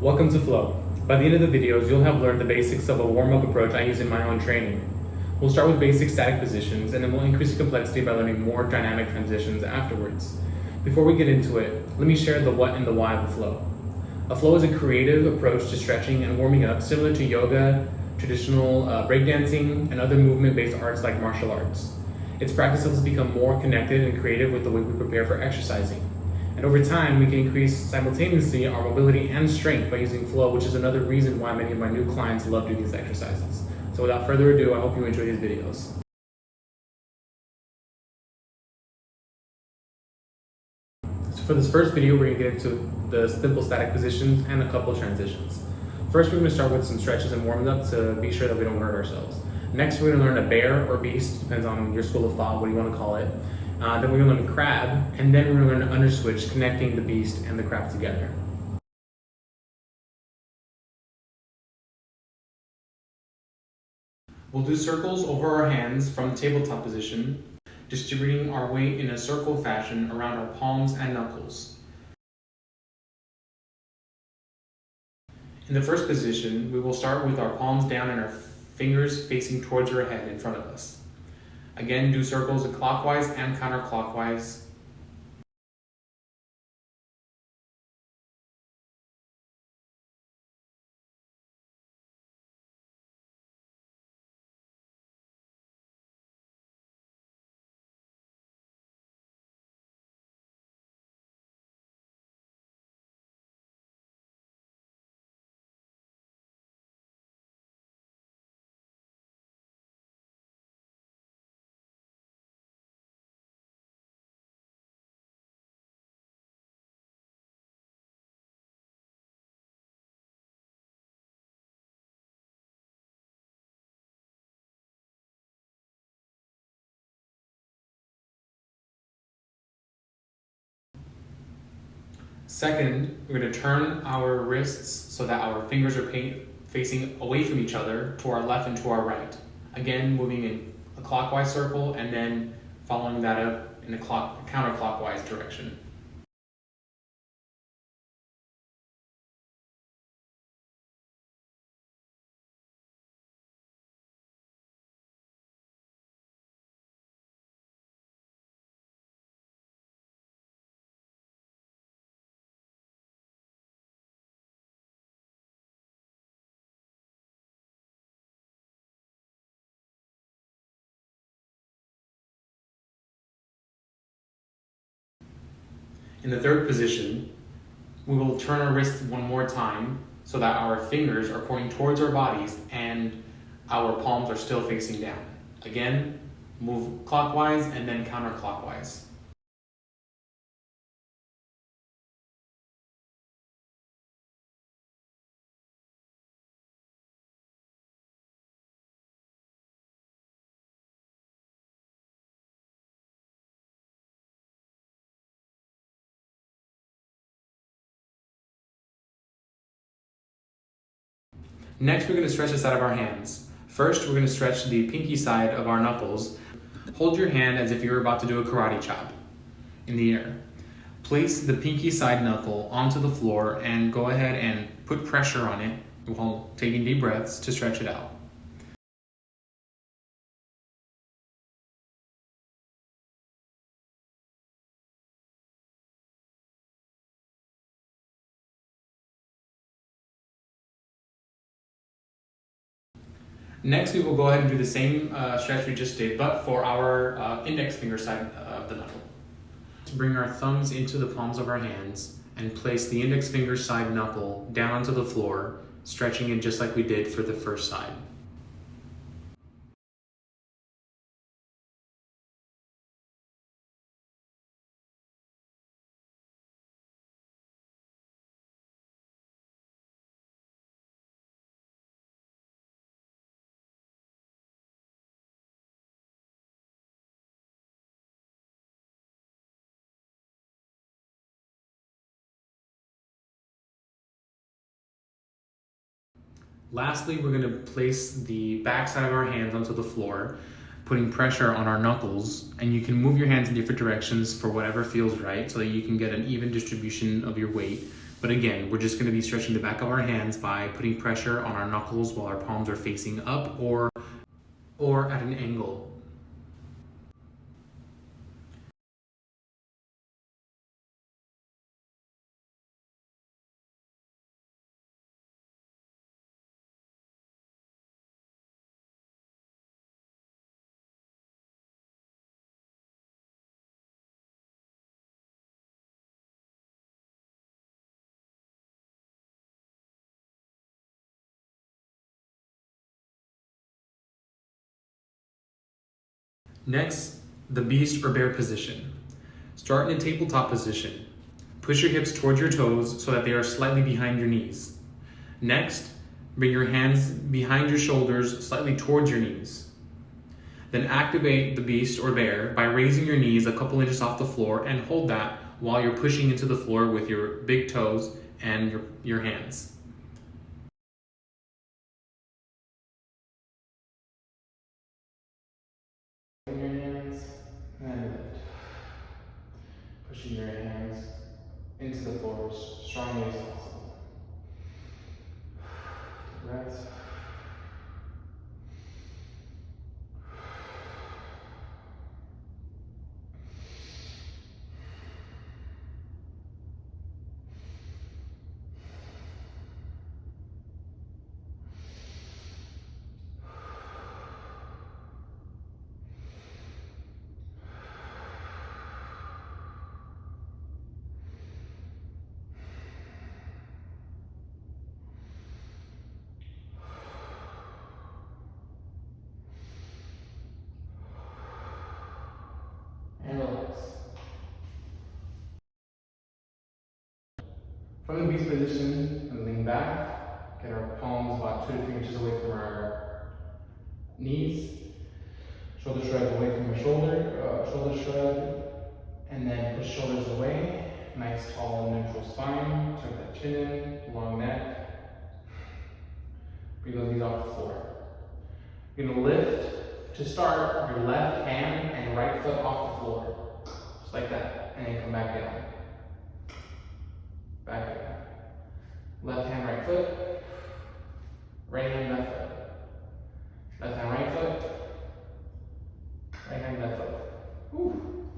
Welcome to Flow. By the end of the videos, you'll have learned the basics of a warm-up approach I use in my own training. We'll start with basic static positions, and then we'll increase the complexity by learning more dynamic transitions afterwards. Before we get into it, let me share the what and the why of a flow. A flow is a creative approach to stretching and warming up, similar to yoga, traditional breakdancing, and other movement-based arts like martial arts. Its practice helps us become more connected and creative with the way we prepare for exercising. And over time, we can increase simultaneously our mobility and strength by using flow, which is another reason why many of my new clients love doing these exercises. So without further ado, I hope you enjoy these videos. So for this first video, we're gonna get into the simple static positions and a couple transitions. First, we're gonna start with some stretches and warming up to be sure that we don't hurt ourselves. Next, we're gonna learn a bear or beast, depends on your school of thought, what do you wanna call it. Then we're gonna learn crab, and then we're gonna learn under switch, connecting the beast and the crab together. We'll do circles over our hands from the tabletop position, distributing our weight in a circle fashion around our palms and knuckles. In the first position, we will start with our palms down and our fingers facing towards our head in front of us. Again, do circles clockwise and counterclockwise. Second, we're going to turn our wrists so that our fingers are facing away from each other to our left and to our right. Again, moving in a clockwise circle and then following that up in a counterclockwise direction. In the third position, we will turn our wrists one more time so that our fingers are pointing towards our bodies and our palms are still facing down. Again, move clockwise and then counterclockwise. Next, we're going to stretch the side of our hands. First, we're going to stretch the pinky side of our knuckles. Hold your hand as if you're about to do a karate chop in the air. Place the pinky side knuckle onto the floor and go ahead and put pressure on it while taking deep breaths to stretch it out. Next, we will go ahead and do the same stretch we just did, but for our index finger side of the knuckle. To bring our thumbs into the palms of our hands and place the index finger side knuckle down onto the floor, stretching it just like we did for the first side. Lastly, we're going to place the back side of our hands onto the floor, putting pressure on our knuckles, and you can move your hands in different directions for whatever feels right so that you can get an even distribution of your weight But again, we're just going to be stretching the back of our hands by putting pressure on our knuckles while our palms are facing up or at an angle. Next, the beast or bear position. Start in a tabletop position. Push your hips towards your toes so that they are slightly behind your knees. Next, bring your hands behind your shoulders slightly towards your knees. Then activate the beast or bear by raising your knees a couple inches off the floor and hold that while you're pushing into the floor with your big toes and your hands. Your hands and lift. Pushing your hands into the floor as strongly as possible. Breaths. And relax. From the beast position, and lean back. Get our palms about 2 to 3 inches away from our knees. Shoulder shrug away from your shoulder shrug. And then push shoulders away. Nice tall neutral spine. Tuck that chin in, long neck. Bring those knees off the floor. You're gonna lift to start your left hand and right foot off the floor. Just like that. And then come back down. Back down. Left hand, right foot. Right hand, left foot. Left hand, right foot. Right hand, left foot. Whew.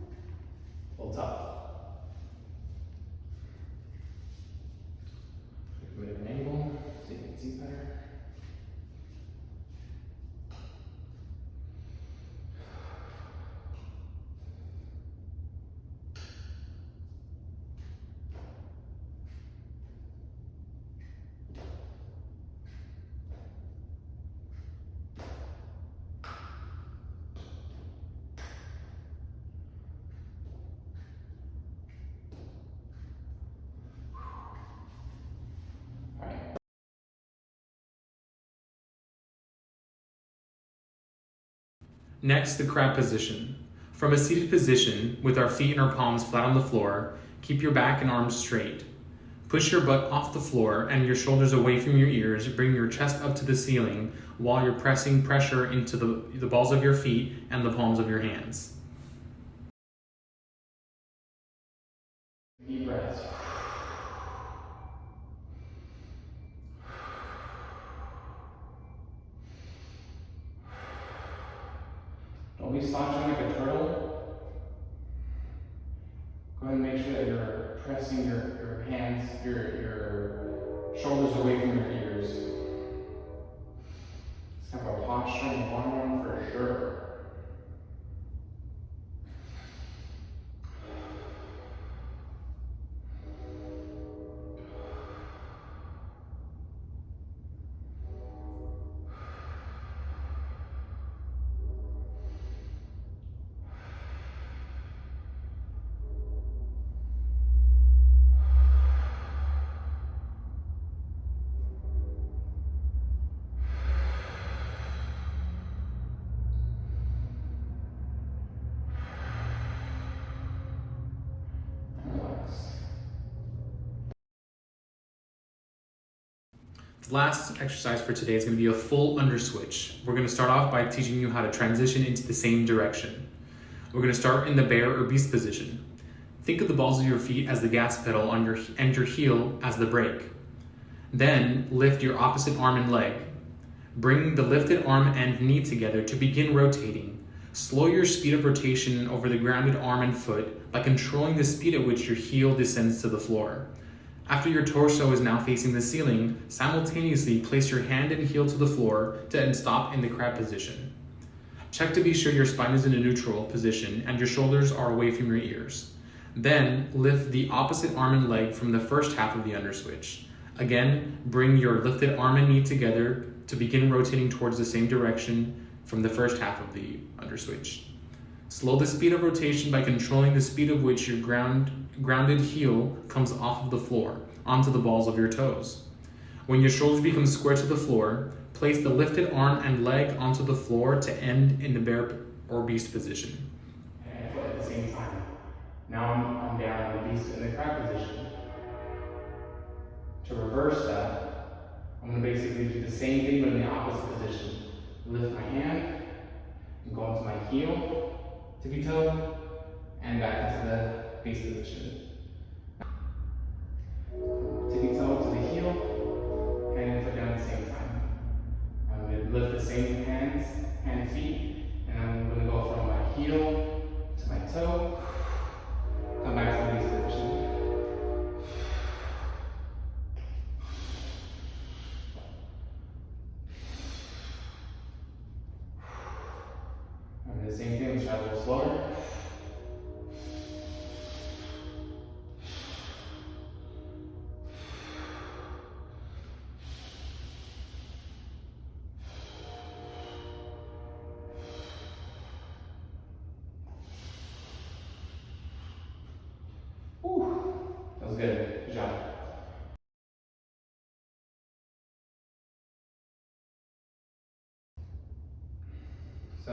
A little tough. A bit of an angle so you can see better. Next, the crab position. From a seated position, with our feet and our palms flat on the floor, keep your back and arms straight. Push your butt off the floor and your shoulders away from your ears. Bring your chest up to the ceiling while you're pressing pressure into the balls of your feet and the palms of your hands. Deep breaths. Don't be slouching like a turtle. Go ahead and make sure that you're pressing your hands, your shoulders away from your ears. Just have a posture in the bottom for sure. The last exercise for today is going to be a full under switch. We're going to start off by teaching you how to transition into the same direction. We're going to start in the bear or beast position. Think of the balls of your feet as the gas pedal and your heel as the brake. Then lift your opposite arm and leg. Bring the lifted arm and knee together to begin rotating. Slow your speed of rotation over the grounded arm and foot by controlling the speed at which your heel descends to the floor. After your torso is now facing the ceiling, simultaneously place your hand and heel to the floor and stop in the crab position. Check to be sure your spine is in a neutral position and your shoulders are away from your ears. Then lift the opposite arm and leg from the first half of the underswitch. Again, bring your lifted arm and knee together to begin rotating towards the same direction from the first half of the underswitch. Slow the speed of rotation by controlling the speed of which your grounded heel comes off of the floor onto the balls of your toes. When your shoulders become square to the floor, place the lifted arm and leg onto the floor to end in the bear or beast position. And foot at the same time. Now I'm down in the beast in the crab position. To reverse that, I'm going to basically do the same thing but in the opposite position. Lift my hand and go into my heel, tippy toe, and back into the beast position. Tippy toe to the heel, hand and foot down at the same time. I'm going to lift the same hands and feet, and I'm going to go from my heel to my toe, come back to the beast position. And the same thing, let's try a little slower. That was good. Good job. So,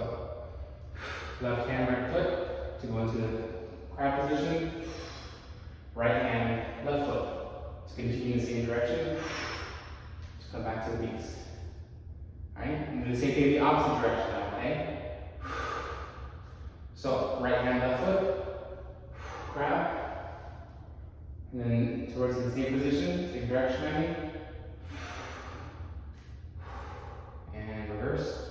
left hand, right foot to go into the crab position. Right hand, left foot to continue in the same direction. To come back to the beast. Alright? And do the same thing in the opposite direction now, okay? So, right hand, left foot, crab. And then towards the same position, same direction I mean. And reverse.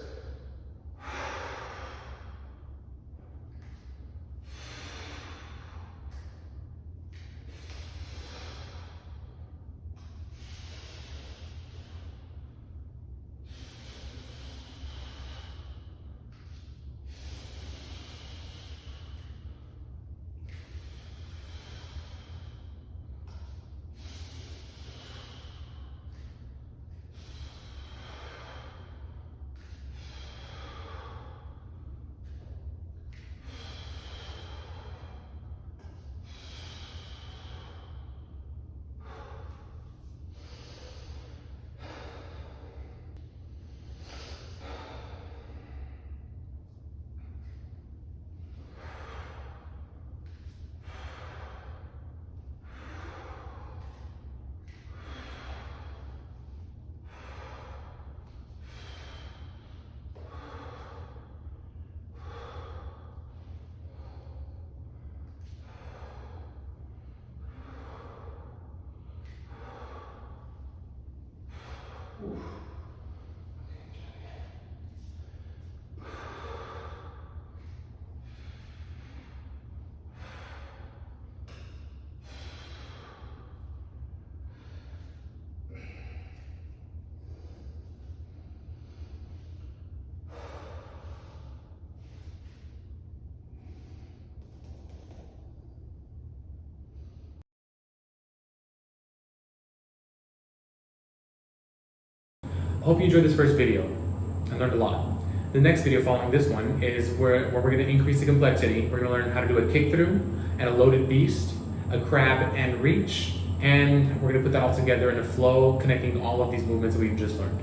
Hope you enjoyed this first video and learned a lot. The next video following this one is where we're going to increase the complexity. We're going to learn how to do a kick through and a loaded beast, a crab and reach, and we're going to put that all together in a flow connecting all of these movements that we've just learned.